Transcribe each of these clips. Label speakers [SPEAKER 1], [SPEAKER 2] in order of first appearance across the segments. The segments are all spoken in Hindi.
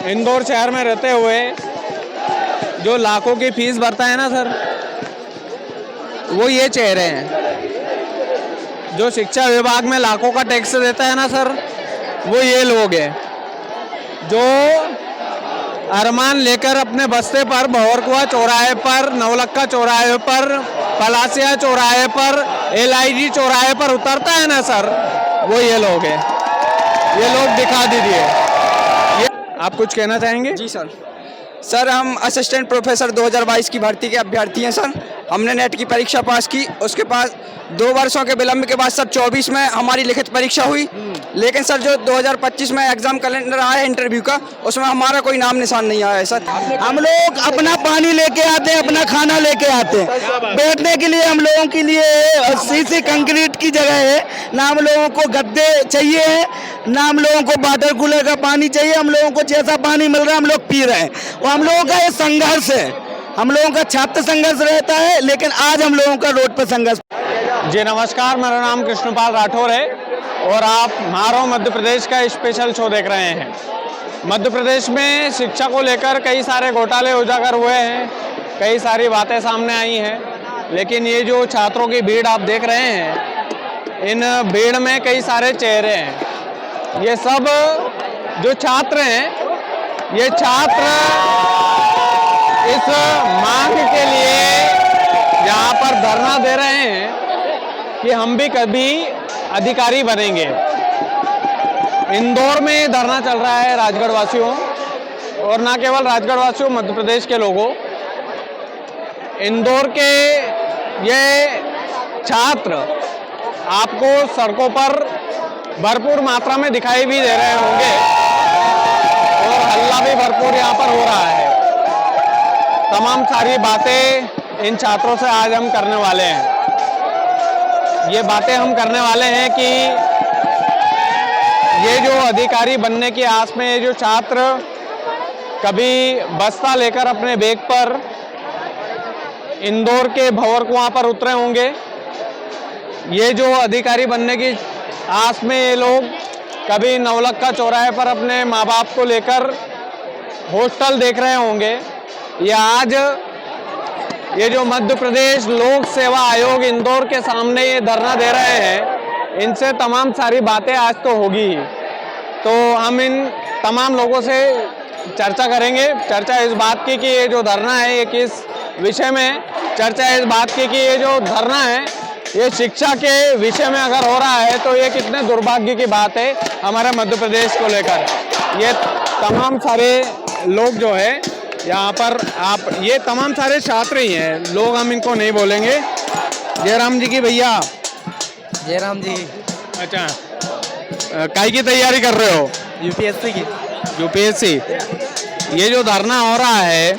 [SPEAKER 1] इंदौर शहर में रहते हुए जो लाखों की फीस भरता है ना सर, वो ये चेहरे हैं। जो शिक्षा विभाग में लाखों का टैक्स देता है ना सर, वो ये लोग हैं। जो अरमान लेकर अपने बस्ते पर, भंवरकुआं चौराहे पर, नवलखा चौराहे पर, पलासिया चौराहे पर, LIG चौराहे पर उतरता है ना सर, वो ये लोग हैं। ये लोग दिखा दीजिए। ये आप कुछ कहना चाहेंगे?
[SPEAKER 2] जी सर हम असिस्टेंट प्रोफेसर 2022 की भर्ती के अभ्यर्थी हैं सर। हमने नेट की परीक्षा पास की, उसके बाद 2 वर्षों के विलंब के बाद सर 24 में हमारी लिखित परीक्षा हुई। लेकिन सर जो 2025 में एग्जाम कैलेंडर आया है इंटरव्यू का, उसमें हमारा कोई नाम निशान नहीं आया है सर।
[SPEAKER 3] हम लोग अपना पानी लेके आते हैं, अपना खाना लेके आते हैं। बैठने के लिए हम लोगों के लिए सीसी कंक्रीट की जगह है ना, हम लोगों को गद्दे चाहिए है ना, हम लोगों को वाटर कूलर का पानी चाहिए। हम लोगों को जैसा पानी मिल रहा है हम लोग पी रहे हैं। और हम लोगों का ये संघर्ष है, हम लोगों का छात्र संघर्ष रहता है, लेकिन आज हम लोगों का रोड पर संघर्ष।
[SPEAKER 1] जी नमस्कार, मेरा नाम कृष्णपाल राठौर है और आप मारो मध्य प्रदेश का स्पेशल शो देख रहे हैं। मध्य प्रदेश में शिक्षा को लेकर कई सारे घोटाले उजागर हुए हैं, कई सारी बातें सामने आई हैं, लेकिन ये जो छात्रों की भीड़ आप देख रहे हैं, इन भीड़ में कई सारे चेहरे हैं। ये सब जो छात्र हैं, ये छात्र इस मांग के लिए यहाँ पर धरना दे रहे हैं कि हम भी कभी अधिकारी बनेंगे। इंदौर में धरना चल रहा है राजगढ़ वासियों, और ना केवल राजगढ़ वासियों, मध्य प्रदेश के लोगों। इंदौर के ये छात्र आपको सड़कों पर भरपूर मात्रा में दिखाई भी दे रहे होंगे और हल्ला भी भरपूर यहाँ पर हो रहा है। तमाम सारी बातें इन छात्रों से आज हम करने वाले हैं। ये बातें हम करने वाले हैं कि ये जो अधिकारी बनने की आस में ये जो छात्र कभी बस्ता लेकर अपने बैग पर इंदौर के भंवरकुआं पर उतरे होंगे, ये जो अधिकारी बनने की आस में ये लोग कभी नवलखा चौराहे पर अपने माँ बाप को लेकर हॉस्टल देख रहे होंगे, या आज ये जो मध्य प्रदेश लोक सेवा आयोग इंदौर के सामने ये धरना दे रहे हैं, इनसे तमाम सारी बातें आज तो होगी ही। तो हम इन तमाम लोगों से चर्चा करेंगे। चर्चा इस बात की कि ये जो धरना है ये किस विषय में, चर्चा इस बात की कि ये जो धरना है ये शिक्षा के विषय में अगर हो रहा है तो ये कितने दुर्भाग्य की बात है हमारे मध्य प्रदेश को लेकर। ये तमाम सारे लोग जो है यहाँ पर, आप ये तमाम सारे छात्र ही हैं, लोग हम इनको नहीं बोलेंगे। जयराम जी की भैया।
[SPEAKER 4] जयराम जी।
[SPEAKER 1] अच्छा, काय की तैयारी कर रहे हो?
[SPEAKER 4] यूपीएससी की।
[SPEAKER 1] यूपीएससी। ये जो धरना हो रहा है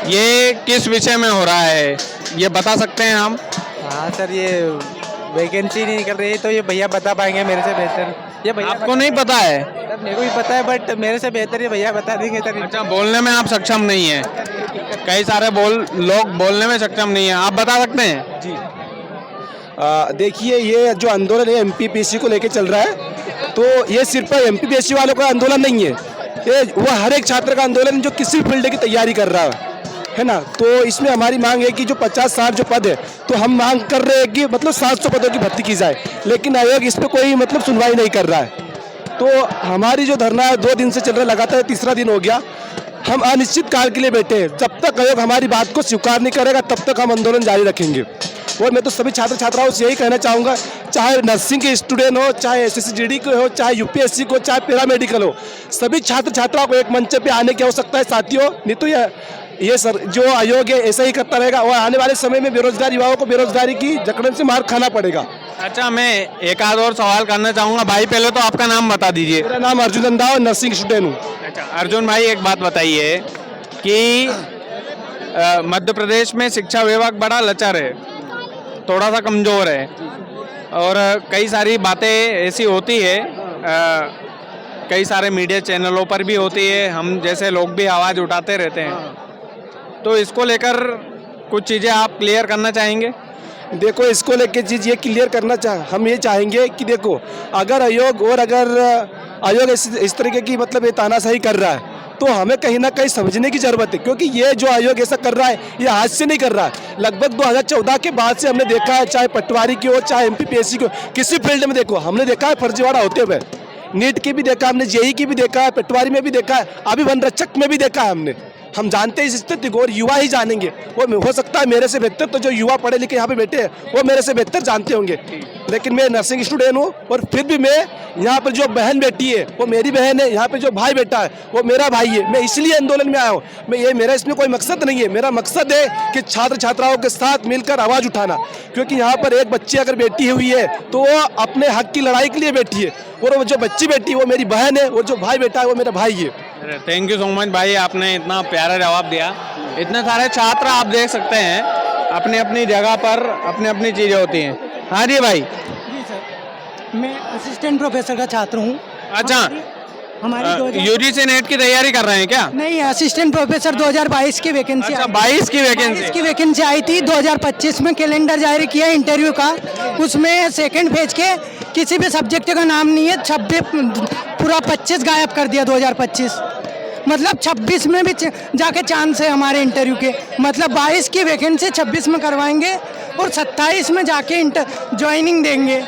[SPEAKER 1] ये किस विषय में हो रहा है, ये बता सकते हैं हम?
[SPEAKER 4] हाँ सर, ये वैकेंसी नहीं निकल रही, तो ये भैया बता पाएंगे मेरे से बेहतर। ये भैया
[SPEAKER 1] आपको नहीं पता है?
[SPEAKER 4] सर मेरे को भी पता है, बट मेरे से बेहतर ये भैया बता देंगे सर।
[SPEAKER 1] अच्छा, बोलने में आप सक्षम नहीं है? कई सारे लोग बोलने में सक्षम नहीं है, आप बता सकते हैं?
[SPEAKER 3] जी देखिए, ये जो आंदोलन है MPPSC को लेके चल रहा है, तो ये सिर्फ MPPSC वालों का आंदोलन नहीं है, ये वो हर एक छात्र का आंदोलन जो किसी फील्ड की तैयारी कर रहा है ना। तो इसमें हमारी मांग है कि जो 50-60 जो पद है, तो हम मांग कर रहे हैं कि मतलब 700 पदों की भर्ती की जाए, लेकिन आयोग इस पर कोई मतलब सुनवाई नहीं कर रहा है। तो हमारी जो धरना 2 दिन से चल रहा है, लगातार 3रा दिन हो गया। हम अनिश्चित काल के लिए बैठे हैं, जब तक आयोग हमारी बात को स्वीकार नहीं करेगा तब तक हम आंदोलन जारी रखेंगे। और मैं तो सभी छात्र छात्राओं से यही कहना चाहूँगा, चाहे नर्सिंग के स्टूडेंट हो, चाहे SSGD के हो, चाहे UPSC को, चाहे पैरामेडिकल हो, सभी छात्र छात्राओं को एक मंच पे आने की आवश्यकता है साथियों। नहीं तो ये सर जो आयोग है ऐसा ही करता रहेगा और आने वाले समय में बेरोजगार युवाओं को बेरोजगारी की जकड़न से मार खाना पड़ेगा।
[SPEAKER 1] अच्छा, मैं एक आध और सवाल करना चाहूँगा भाई। पहले तो आपका नाम बता दीजिए।
[SPEAKER 3] मेरा नाम अर्जुन नंदा और नर्सिंग स्टूडेंट हूँ।
[SPEAKER 1] अच्छा अर्जुन भाई, एक बात बताइए कि मध्य प्रदेश में शिक्षा विभाग बड़ा लचर है, थोड़ा सा कमज़ोर है, और कई सारी बातें ऐसी होती है, कई सारे मीडिया चैनलों पर भी होती है, हम जैसे लोग भी आवाज़ उठाते रहते हैं। तो इसको लेकर कुछ चीज़ें आप क्लियर करना चाहेंगे?
[SPEAKER 3] देखो, इसको लेके चीज़ ये क्लियर करना हम ये चाहेंगे कि देखो, अगर आयोग इस तरीके की मतलब ये तानाशाही कर रहा है, तो हमें कहीं ना कहीं समझने की जरूरत है, क्योंकि ये जो आयोग ऐसा कर रहा है ये आज से नहीं कर रहा है। लगभग 2014 के बाद से हमने देखा है, चाहे पटवारी की हो चाहे MPPSC की हो, किसी फील्ड में देखो हमने देखा है फर्जीवाड़ा होते हुए। नीट की भी देखा हमने, JEE की भी देखा है, पटवारी में भी देखा है, अभी वन रक्षक में भी देखा है हमने। हम जानते हैं इस स्थिति को और युवा ही जानेंगे। वो हो सकता है मेरे से बेहतर तो जो युवा पढ़े लिखे यहाँ पे बैठे हैं वो मेरे से बेहतर जानते होंगे, लेकिन मैं नर्सिंग स्टूडेंट हूँ और फिर भी मैं यहाँ पर जो बहन बेटी है वो मेरी बहन है, यहाँ पे जो भाई बेटा है वो मेरा भाई है। मैं इसलिए आंदोलन में आया हूँ। मेरा इसमें कोई मकसद नहीं है। मेरा मकसद है कि छात्र छात्राओं के साथ मिलकर आवाज़ उठाना, क्योंकि यहाँ पर एक बच्ची अगर बैठी हुई है तो वो अपने हक की लड़ाई के लिए बैठी है, और वो जो बच्ची बैठी है वो मेरी बहन है, और जो भाई बेटा है वो मेरा भाई है।
[SPEAKER 1] थैंक यू सो मच भाई, आपने इतना प्यारा जवाब दिया। इतने सारे छात्र आप देख सकते हैं, अपनी अपनी जगह पर अपनी अपनी चीज़ें होती हैं। हाँ जी भाई।
[SPEAKER 5] जी सर, मैं असिस्टेंट प्रोफेसर का छात्र हूँ।
[SPEAKER 1] अच्छा,
[SPEAKER 5] हमारी
[SPEAKER 1] UGC नेट की तैयारी कर रहे हैं क्या?
[SPEAKER 5] नहीं, असिस्टेंट प्रोफेसर 2022 की वैकेंसी।
[SPEAKER 1] अच्छा, 22 की वैकेंसी
[SPEAKER 5] आई थी। 2025 में कैलेंडर जारी किया इंटरव्यू का, उसमें सेकंड फेज के किसी भी सब्जेक्ट का नाम नहीं है। 26 पूरा 25 गायब कर दिया 2025। मतलब 26 में भी जाके चांस है हमारे इंटरव्यू के। मतलब 22 की वैकेंसी 26 में करवाएंगे और 27 में जाके ज्वाइनिंग देंगे।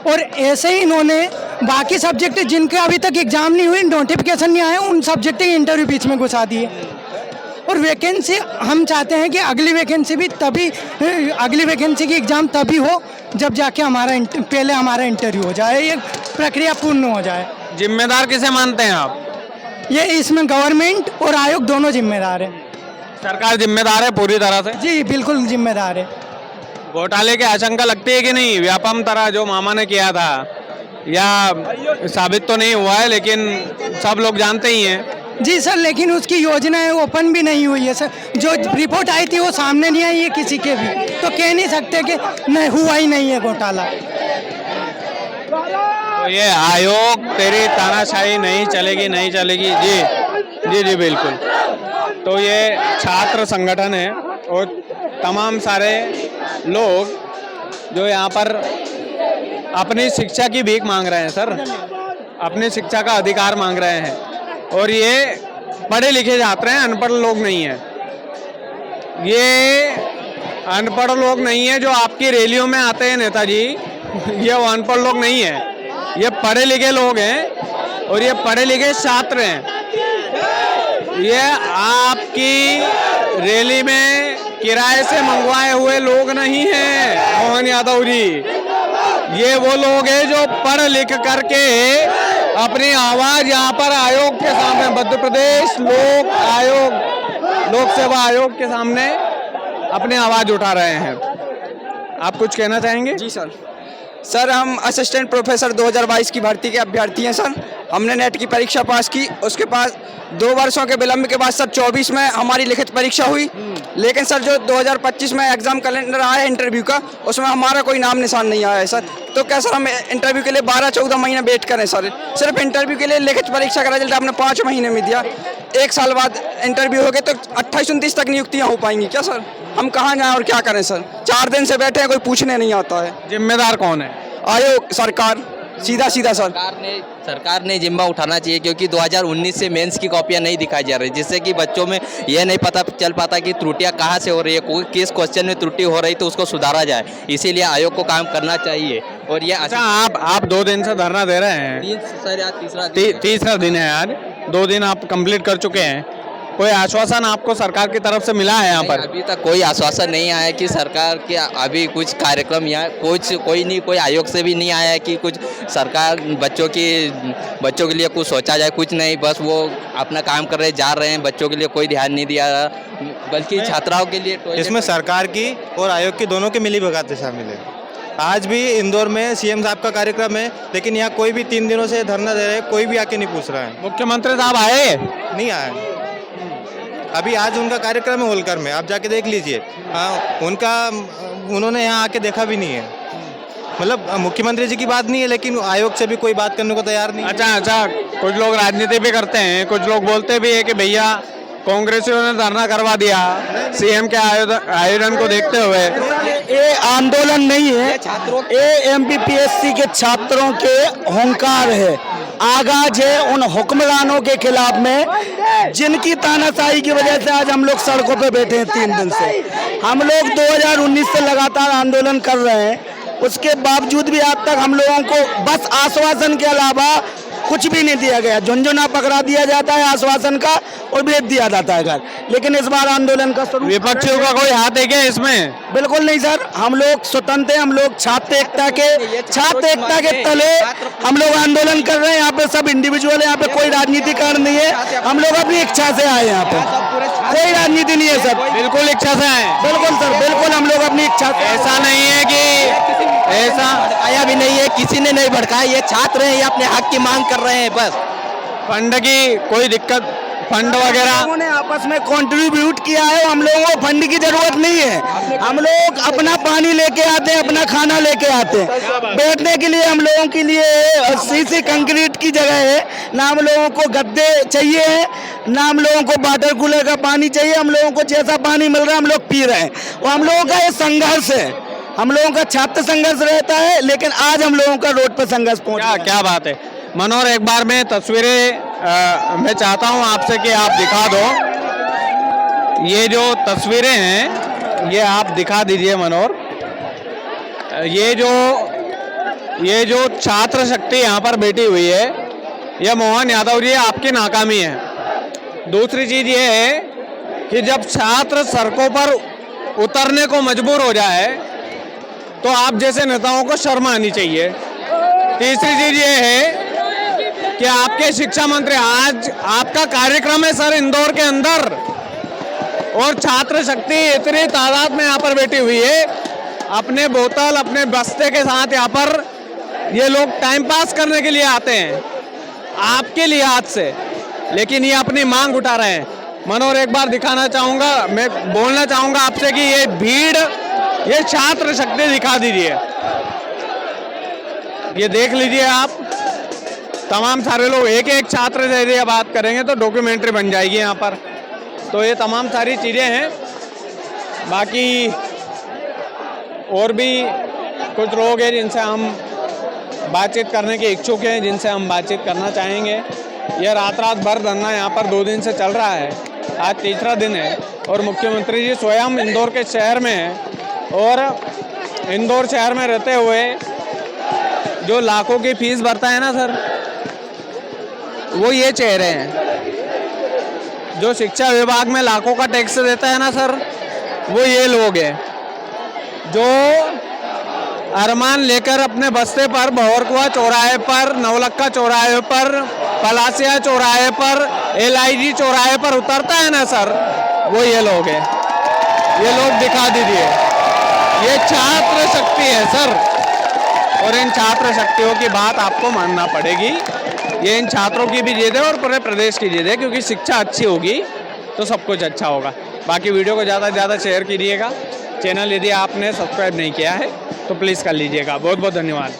[SPEAKER 5] और ऐसे ही इन्होंने बाकी सब्जेक्ट जिनके अभी तक एग्जाम नहीं हुई, नोटिफिकेशन नहीं आया, उन सब्जेक्ट के इंटरव्यू बीच में घुसा दिए। और वैकेंसी हम चाहते हैं कि अगली वैकेंसी की एग्ज़ाम तभी हो जब जाके पहले हमारा इंटरव्यू हो जाए, ये प्रक्रिया पूर्ण हो जाए।
[SPEAKER 1] जिम्मेदार किसे मानते हैं आप?
[SPEAKER 5] ये इसमें गवर्नमेंट और आयोग दोनों जिम्मेदार हैं।
[SPEAKER 1] सरकार जिम्मेदार है पूरी तरह से?
[SPEAKER 5] जी बिल्कुल जिम्मेदार है।
[SPEAKER 1] घोटाले की आशंका लगती है कि नहीं? व्यापम तरह जो मामा ने किया था, या साबित तो नहीं हुआ है लेकिन सब लोग जानते ही हैं।
[SPEAKER 5] जी सर, लेकिन उसकी योजनाएं ओपन भी नहीं हुई है सर। जो रिपोर्ट आई थी वो सामने नहीं आई है किसी के भी, तो कह नहीं सकते कि नहीं हुआ ही नहीं है घोटाला।
[SPEAKER 1] तो ये आयोग तेरी तानाशाही नहीं चलेगी, नहीं चलेगी। जी जी जी बिल्कुल। तो ये छात्र संगठन है और तमाम सारे लोग जो यहाँ पर अपनी शिक्षा की भीख मांग रहे हैं सर, अपनी शिक्षा का अधिकार मांग रहे हैं। और ये पढ़े लिखे छात्र हैं, अनपढ़ लोग नहीं हैं। ये अनपढ़ लोग नहीं है जो आपकी रैलियों में आते हैं नेताजी, ये वो अनपढ़ लोग नहीं है, ये पढ़े लिखे लोग हैं और ये पढ़े लिखे छात्र हैं। ये आपकी रैली में किराए से मंगवाए हुए लोग नहीं हैं मोहन यादव जी, ये वो लोग हैं जो पढ़ लिख करके अपनी आवाज यहाँ पर आयोग के सामने, मध्य प्रदेश लोक सेवा आयोग के सामने अपनी आवाज उठा रहे हैं। आप कुछ कहना चाहेंगे?
[SPEAKER 2] जी सर, हम असिस्टेंट प्रोफेसर 2022 की भर्ती के अभ्यर्थी हैं सर। हमने नेट की परीक्षा पास की, उसके बाद 2 वर्षों के विलंब के बाद सर 24 में हमारी लिखित परीक्षा हुई। लेकिन सर जो 2025 में एग्जाम कैलेंडर आया इंटरव्यू का, उसमें हमारा कोई नाम निशान नहीं आया है सर। तो क्या सर हम इंटरव्यू के लिए 12-14 महीने वेट करें सर? सिर्फ इंटरव्यू के लिए लिखित परीक्षा का रिजल्ट आपने 5 महीने में दिया, 1 साल बाद इंटरव्यू हो गए तो 28-29 तक नियुक्तियाँ हो पाएंगी क्या सर? हम कहाँ जाएं और क्या करें सर? 4 दिन से बैठे हैं, कोई पूछने नहीं आता है।
[SPEAKER 1] जिम्मेदार कौन है?
[SPEAKER 2] आयोग, सरकार, सीधा सर।
[SPEAKER 6] सरकार ने जिम्मा उठाना चाहिए, क्योंकि 2019 से मेंस की कॉपियां नहीं दिखाई जा रही, जिससे कि बच्चों में यह नहीं पता चल पाता कि त्रुटियां कहां से हो रही है, किस क्वेश्चन में त्रुटि हो रही तो उसको सुधारा जाए। इसीलिए आयोग को काम करना चाहिए। और ये
[SPEAKER 1] अच्छा, आप 2 दिन से धरना दे रहे हैं?
[SPEAKER 6] सर
[SPEAKER 1] तीसरा दिन है आज, 2 दिन आप कंप्लीट कर चुके हैं। कोई आश्वासन आपको सरकार की तरफ से मिला है यहाँ पर?
[SPEAKER 6] अभी तक कोई आश्वासन नहीं आया कि सरकार के अभी कुछ कार्यक्रम यहाँ कोई आयोग से भी नहीं आया है कि कुछ सरकार बच्चों के लिए कुछ सोचा जाए। कुछ नहीं, बस वो अपना काम कर रहे जा रहे हैं, बच्चों के लिए कोई ध्यान नहीं दिया, बल्कि छात्राओं के लिए।
[SPEAKER 7] इसमें सरकार की और आयोग की दोनों की मिलीभगत शामिल है। आज भी इंदौर में सीएम साहब का कार्यक्रम है, लेकिन यहाँ कोई भी 3 दिनों से धरना दे रहे हैं, कोई भी आके नहीं पूछ रहा है।
[SPEAKER 1] मुख्यमंत्री साहब आए?
[SPEAKER 7] नहीं आए। अभी आज उनका कार्यक्रम है होलकर में, आप जाके देख लीजिए। उन्होंने यहाँ आके देखा भी नहीं है। मतलब मुख्यमंत्री जी की बात नहीं है, लेकिन आयोग से भी कोई बात करने को तैयार नहीं।
[SPEAKER 1] अच्छा, कुछ लोग राजनीति भी करते हैं, कुछ लोग बोलते भी है कि भैया कांग्रेसियों ने धरना करवा दिया सीएम के आयोजन को देखते हुए।
[SPEAKER 8] ये आंदोलन नहीं है, ये MPPSC के छात्रों के हुंकार है। आगाज है उन हुक्मरानों के खिलाफ में जिनकी तानाशाही की वजह से आज हम लोग सड़कों पे बैठे हैं 3 दिन से। हम लोग 2019 से लगातार आंदोलन कर रहे हैं, उसके बावजूद भी आज तक हम लोगों को बस आश्वासन के अलावा कुछ भी नहीं दिया गया। झुंझुना पकड़ा दिया जाता है आश्वासन का और भेज दिया जाता है घर। लेकिन इस बार आंदोलन का स्वरूप
[SPEAKER 1] विपक्षियों का कोई हाथ है क्या इसमें?
[SPEAKER 8] बिल्कुल नहीं सर, हम लोग स्वतंत्र हैं, हम लोग छात्र एकता के तले हम लोग आंदोलन कर रहे हैं। यहाँ पे सब इंडिविजुअल है, यहाँ पे कोई राजनीति कारण नहीं है। हम लोग अपनी इच्छा से आए, यहाँ पे कोई राजनीति नहीं है सर।
[SPEAKER 1] बिल्कुल इच्छा से आए?
[SPEAKER 8] बिल्कुल सर, बिल्कुल हम लोग अपनी इच्छा से।
[SPEAKER 1] ऐसा नहीं है कि ऐसा
[SPEAKER 6] भड़काया भी नहीं है, किसी ने नहीं भड़काया। ये छात्र हैं, ये अपने हक की मांग कर रहे हैं बस।
[SPEAKER 1] फंड की कोई दिक्कत, फंड वगैरह
[SPEAKER 8] लोगों ने आपस में कंट्रीब्यूट किया है, हम लोगों को फंड की जरूरत नहीं है। हम लोग अपना पानी लेके आते हैं, अपना खाना लेके आते हैं। बैठने के लिए हम लोगों के लिए सीसी कंक्रीट की जगह है, ना हम लोगों को गद्दे चाहिए हैं, ना हम लोगों को वाटर कूलर का पानी चाहिए। हम लोगों को जैसा पानी मिल रहा है हम लोग पी रहे हैं। और हम लोगों का ये संघर्ष है, हम लोगों का छात्र संघर्ष रहता है, लेकिन आज हम लोगों का रोड पर संघर्ष पहुंचा।
[SPEAKER 1] क्या बात है मनोहर, एक बार मैं तस्वीरें मैं चाहता हूं आपसे कि आप दिखा दो। ये जो तस्वीरें हैं ये आप दिखा दीजिए मनोहर। ये जो छात्र शक्ति यहाँ पर बैठी हुई है, ये मोहन यादव जी आपकी नाकामी है। दूसरी चीज ये है कि जब छात्र सड़कों पर उतरने को मजबूर हो जाए तो आप जैसे नेताओं को शर्म आनी चाहिए। तीसरी चीज ये है कि आपके शिक्षा मंत्री, आज आपका कार्यक्रम है सर इंदौर के अंदर, और छात्र शक्ति इतनी तादाद में यहाँ पर बैठी हुई है, अपने बोतल अपने बस्ते के साथ यहाँ पर ये लोग टाइम पास करने के लिए आते हैं आपके लिहाज से, लेकिन ये अपनी मांग उठा रहे हैं। मनोहर, एक बार दिखाना चाहूंगा, मैं बोलना चाहूंगा आपसे कि ये भीड़, ये छात्र शक्ति दिखा दीजिए। ये देख लीजिए आप, तमाम सारे लोग एक एक छात्र से यदि बात करेंगे तो डॉक्यूमेंट्री बन जाएगी यहाँ पर। तो ये तमाम सारी चीज़ें हैं। बाकी और भी कुछ लोग हैं जिनसे हम बातचीत करने के इच्छुक हैं, जिनसे हम बातचीत करना चाहेंगे। यह रात भर धरना यहाँ पर 2 दिन से चल रहा है, आज तीसरा दिन है और मुख्यमंत्री जी स्वयं इंदौर के शहर में हैं और इंदौर शहर में रहते हुए जो लाखों की फीस भरता है ना सर, वो ये चेहरे हैं। जो शिक्षा विभाग में लाखों का टैक्स देता है ना सर, वो ये लोग हैं जो अरमान लेकर अपने बस्ते पर, भौरकुआ चौराहे पर, नवलक्खा चौराहे पर, पलासिया चौराहे पर, LIG चौराहे पर उतरता है ना सर, वो ये लोग हैं। ये लोग दिखा दीजिए, ये छात्र शक्ति है सर। और इन छात्र शक्तियों की बात आपको मानना पड़ेगी। ये इन छात्रों की भी जिद है और पूरे प्रदेश की जिद है, क्योंकि शिक्षा अच्छी होगी तो सब कुछ अच्छा होगा। बाकी वीडियो को ज़्यादा से ज़्यादा शेयर कीजिएगा। चैनल यदि आपने सब्सक्राइब नहीं किया है तो प्लीज़ कर लीजिएगा। बहुत बहुत धन्यवाद।